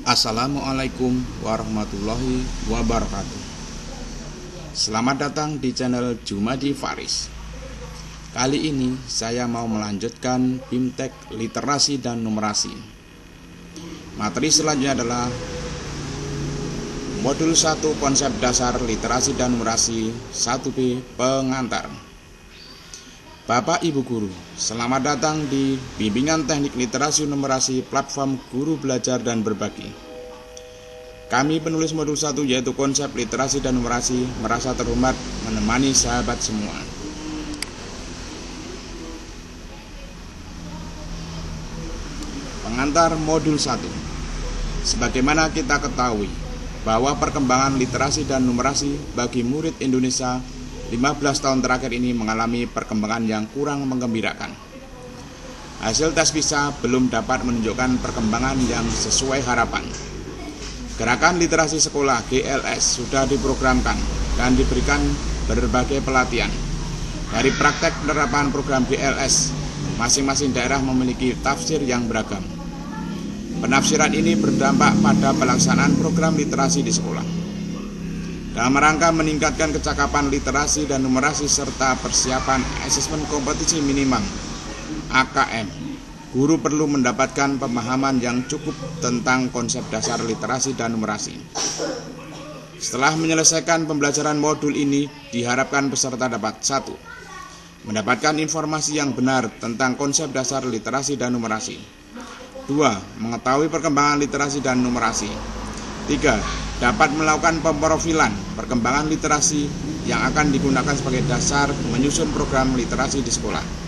Assalamualaikum warahmatullahi wabarakatuh. Selamat datang di channel Jumadi Faris. Kali ini saya mau melanjutkan BIMTEK Literasi dan Numerasi. Materi selanjutnya adalah Modul 1 Konsep Dasar Literasi dan Numerasi 1B Pengantar. Bapak Ibu Guru, selamat datang di Bimbingan Teknik Literasi Numerasi Platform Guru Belajar dan Berbagi. Kami penulis modul 1 yaitu Konsep Literasi dan Numerasi merasa terhormat menemani sahabat semua. Pengantar modul 1. Sebagaimana kita ketahui bahwa perkembangan literasi dan numerasi bagi murid Indonesia 15 tahun terakhir ini mengalami perkembangan yang kurang menggembirakan. Hasil tes PISA belum dapat menunjukkan perkembangan yang sesuai harapan. Gerakan literasi sekolah GLS sudah diprogramkan dan diberikan berbagai pelatihan. Dari praktek penerapan program GLS, masing-masing daerah memiliki tafsir yang beragam. Penafsiran ini berdampak pada pelaksanaan program literasi di sekolah. Dalam rangka meningkatkan kecakapan literasi dan numerasi serta persiapan asesmen kompetisi minimum AKM, guru perlu mendapatkan pemahaman yang cukup tentang konsep dasar literasi dan numerasi. Setelah menyelesaikan pembelajaran modul ini, diharapkan peserta dapat 1. Mendapatkan informasi yang benar tentang konsep dasar literasi dan numerasi. 2. Mengetahui perkembangan literasi dan numerasi. 3. Dapat melakukan pemprofilan perkembangan literasi yang akan digunakan sebagai dasar menyusun program literasi di sekolah.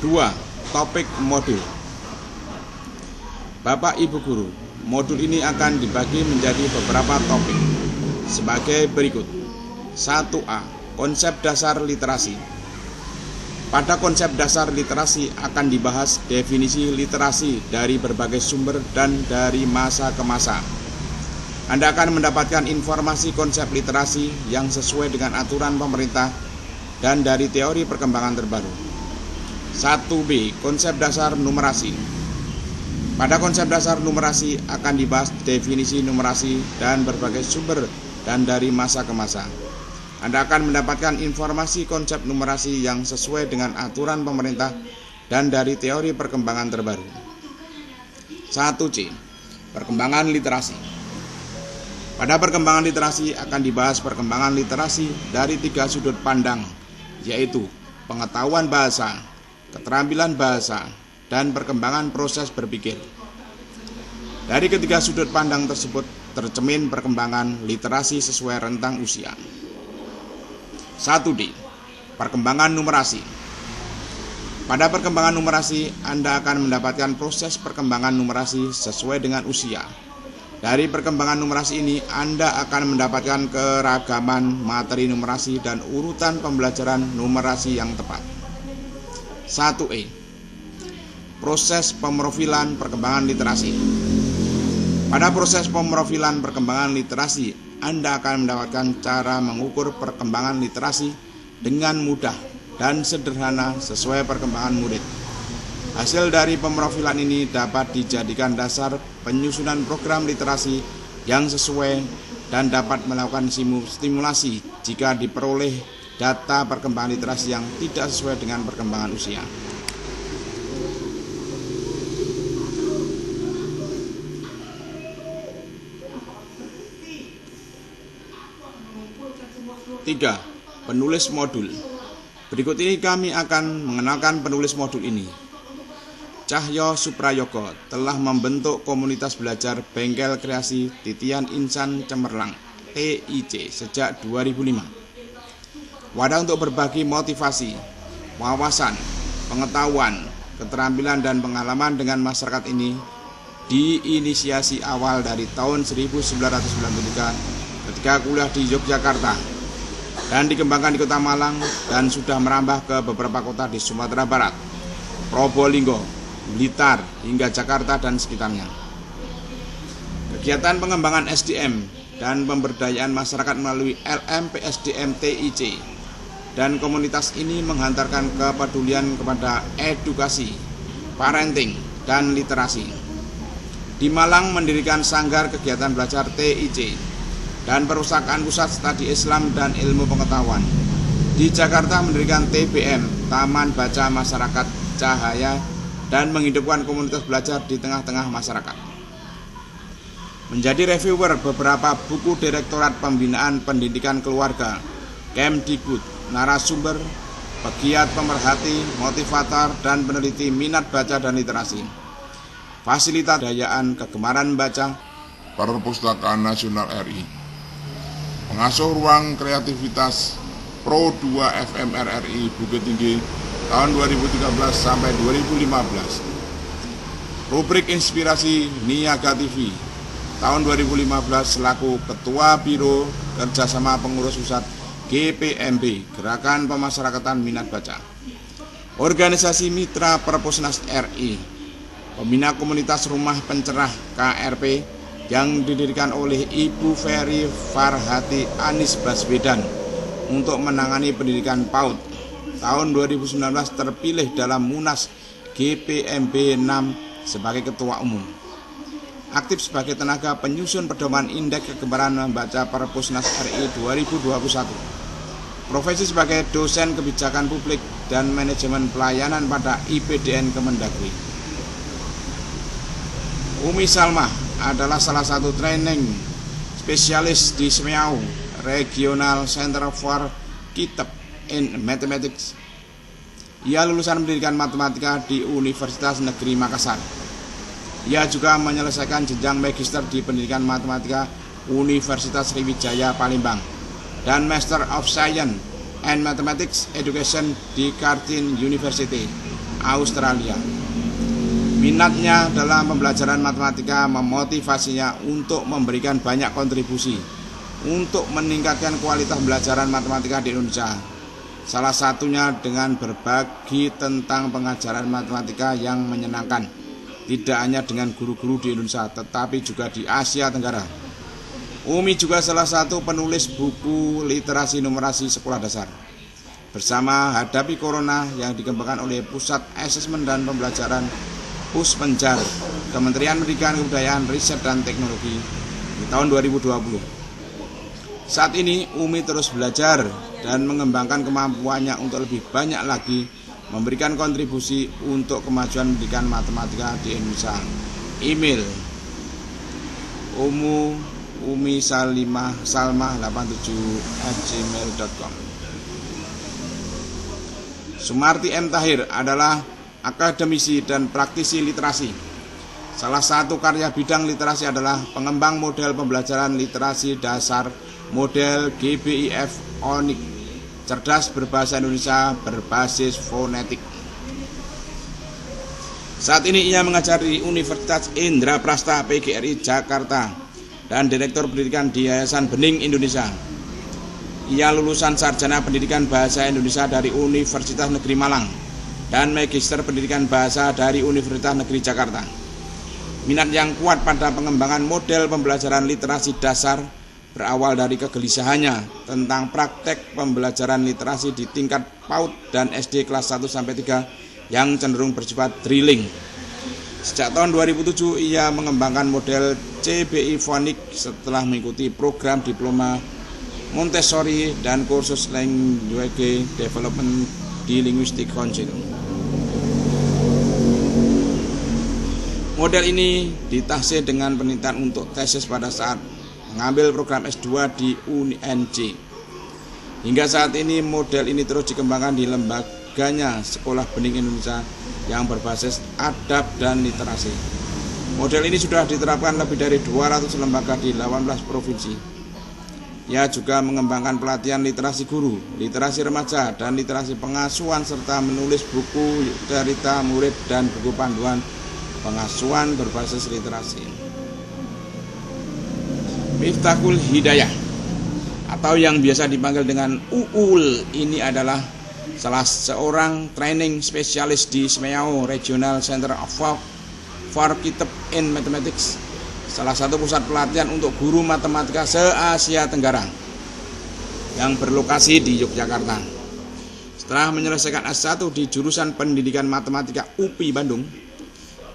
Dua, topik modul. Bapak Ibu Guru, modul ini akan dibagi menjadi beberapa topik sebagai berikut. 1A. Konsep dasar literasi. Pada konsep dasar literasi akan dibahas definisi literasi dari berbagai sumber dan dari masa ke masa. Anda akan mendapatkan informasi konsep literasi yang sesuai dengan aturan pemerintah dan dari teori perkembangan terbaru. 1B. Konsep dasar numerasi. Pada konsep dasar numerasi akan dibahas definisi numerasi dan berbagai sumber dan dari masa ke masa. Anda akan mendapatkan informasi konsep numerasi yang sesuai dengan aturan pemerintah dan dari teori perkembangan terbaru. 1C. Perkembangan literasi. Pada perkembangan literasi akan dibahas perkembangan literasi dari 3 sudut pandang, yaitu pengetahuan bahasa, keterampilan bahasa, dan perkembangan proses berpikir. Dari ketiga sudut pandang tersebut tercermin perkembangan literasi sesuai rentang usia. 1D. Perkembangan numerasi. Pada perkembangan numerasi, Anda akan mendapatkan proses perkembangan numerasi sesuai dengan usia. Dari perkembangan numerasi ini, Anda akan mendapatkan keragaman materi numerasi dan urutan pembelajaran numerasi yang tepat. 1E. Proses pemrofilan perkembangan literasi. Pada proses pemrofilan perkembangan literasi, Anda akan mendapatkan cara mengukur perkembangan literasi dengan mudah dan sederhana sesuai perkembangan murid. Hasil dari pemrofilan ini dapat dijadikan dasar penyusunan program literasi yang sesuai dan dapat melakukan stimulasi jika diperoleh data perkembangan literasi yang tidak sesuai dengan perkembangan usia. 3. Penulis modul. Berikut ini kami akan mengenalkan penulis modul ini. Cahyo Suprayogo telah membentuk komunitas belajar Bengkel Kreasi Titian Insan Cemerlang TIC sejak 2005. Wadah untuk berbagi motivasi, wawasan, pengetahuan, keterampilan dan pengalaman dengan masyarakat ini diinisiasi awal dari tahun 1993 ketika kuliah di Yogyakarta dan dikembangkan di Kota Malang dan sudah merambah ke beberapa kota di Sumatera Barat, Probolinggo, Blitar, hingga Jakarta dan sekitarnya. Kegiatan pengembangan SDM dan pemberdayaan masyarakat melalui LMPSDM TIC dan komunitas ini menghantarkan kepedulian kepada edukasi, parenting, dan literasi. Di Malang mendirikan sanggar kegiatan belajar TIC dan perpustakaan pusat studi Islam dan ilmu pengetahuan. Di Jakarta mendirikan TBM, Taman Baca Masyarakat Cahaya, dan menghidupkan komunitas belajar di tengah-tengah masyarakat. Menjadi reviewer beberapa buku Direktorat Pembinaan Pendidikan Keluarga, Kemdikbud, narasumber, pegiat pemerhati, motivator, dan peneliti minat baca dan literasi. Fasilitas dayaan kegemaran baca, Perpustakaan Nasional RI. Pengasuh ruang kreativitas Pro 2 FM RRI Bukit Tinggi tahun 2013 sampai 2015. Rubrik Inspirasi Niaga TV tahun 2015 selaku Ketua Biro Kerjasama Pengurus Pusat GPMB, Gerakan Pemasyarakatan Minat Baca. Organisasi Mitra Perpusnas RI, pembina komunitas Rumah Pencerah KRP yang didirikan oleh Ibu Ferry Farhati Anies Baswedan untuk menangani pendidikan PAUD. Tahun 2019 terpilih dalam Munas GPMB 6 sebagai Ketua Umum. Aktif sebagai tenaga penyusun pedoman indeks kegemaran membaca Perpusnas RI 2021. Profesi sebagai dosen kebijakan publik dan manajemen pelayanan pada IPDN Kemendagri. Umi Salma adalah salah satu training spesialis di SMEAU, Regional Center for Kitab in Mathematics. Ia lulusan pendidikan matematika di Universitas Negeri Makassar. Ia juga menyelesaikan jenjang magister di pendidikan matematika Universitas Sriwijaya Palembang dan Master of Science and Mathematics Education di Curtin University, Australia. Minatnya dalam pembelajaran matematika memotivasinya untuk memberikan banyak kontribusi untuk meningkatkan kualitas pembelajaran matematika di Indonesia. Salah satunya dengan berbagi tentang pengajaran matematika yang menyenangkan. Tidak hanya dengan guru-guru di Indonesia, tetapi juga di Asia Tenggara. Umi juga salah satu penulis buku literasi numerasi sekolah dasar. Bersama Hadapi Corona yang dikembangkan oleh Pusat Asesmen dan Pembelajaran Puspenjar, Kementerian Pendidikan, Kebudayaan, Riset, dan Teknologi di tahun 2020. Saat ini Umi terus belajar dan mengembangkan kemampuannya untuk lebih banyak lagi memberikan kontribusi untuk kemajuan pendidikan matematika di Indonesia. Email umisalma87@gmail.com. Sumarti M. Tahir adalah akademisi dan praktisi literasi. Salah satu karya bidang literasi adalah pengembang model pembelajaran literasi dasar model GBIF ONIK, cerdas berbahasa Indonesia berbasis fonetik. Saat ini ia mengajar di Universitas Indraprasta PGRI Jakarta dan Direktur Pendidikan di Yayasan Bening Indonesia. Ia lulusan Sarjana Pendidikan Bahasa Indonesia dari Universitas Negeri Malang dan Magister Pendidikan Bahasa dari Universitas Negeri Jakarta. Minat yang kuat pada pengembangan model pembelajaran literasi dasar berawal dari kegelisahannya tentang praktek pembelajaran literasi di tingkat PAUD dan SD kelas 1-3 yang cenderung bersifat drilling. Sejak tahun 2007 ia mengembangkan model CBI Fonik setelah mengikuti program diploma Montessori dan kursus Language Development di Linguistic Council. Model ini ditahsis dengan penelitian untuk tesis pada saat mengambil program S2 di UNJ. Hingga saat ini model ini terus dikembangkan di lembaganya Sekolah Bening Indonesia yang berbasis adab dan literasi. Model ini sudah diterapkan lebih dari 200 lembaga di 18 provinsi. Ia juga mengembangkan pelatihan literasi guru, literasi remaja, dan literasi pengasuhan serta menulis buku cerita murid dan buku panduan pengasuhan berbasis literasi. Miftahul Hidayah atau yang biasa dipanggil dengan Uul ini adalah salah seorang training spesialis di SMEAU, Regional Center for Kitab in Mathematics. salah satu pusat pelatihan untuk guru matematika se-Asia Tenggara yang berlokasi di Yogyakarta. Setelah menyelesaikan S1 di jurusan Pendidikan Matematika UPI Bandung,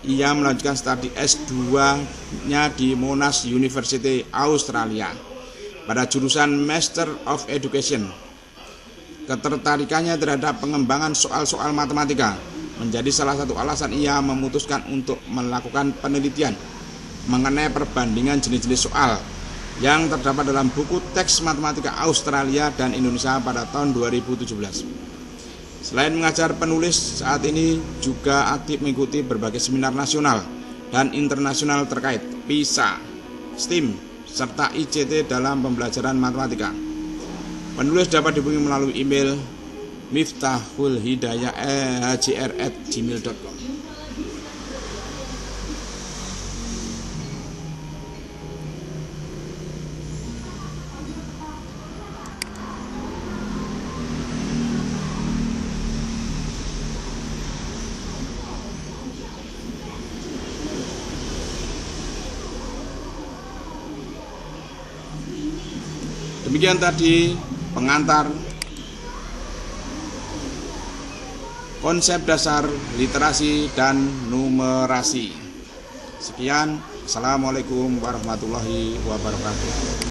ia melanjutkan studi S2-nya di Monash University, Australia pada jurusan Master of Education. Ketertarikannya terhadap pengembangan soal-soal matematika menjadi salah satu alasan ia memutuskan untuk melakukan penelitian mengenai perbandingan jenis-jenis soal yang terdapat dalam buku teks matematika Australia dan Indonesia pada tahun 2017. Selain mengajar, penulis saat ini juga aktif mengikuti berbagai seminar nasional dan internasional terkait PISA, STEAM, serta ICT dalam pembelajaran matematika. Penulis dapat dihubungi melalui email miftahulhidayah@gmail.com. Demikian tadi pengantar konsep dasar literasi dan numerasi. Sekian, Assalamualaikum warahmatullahi wabarakatuh.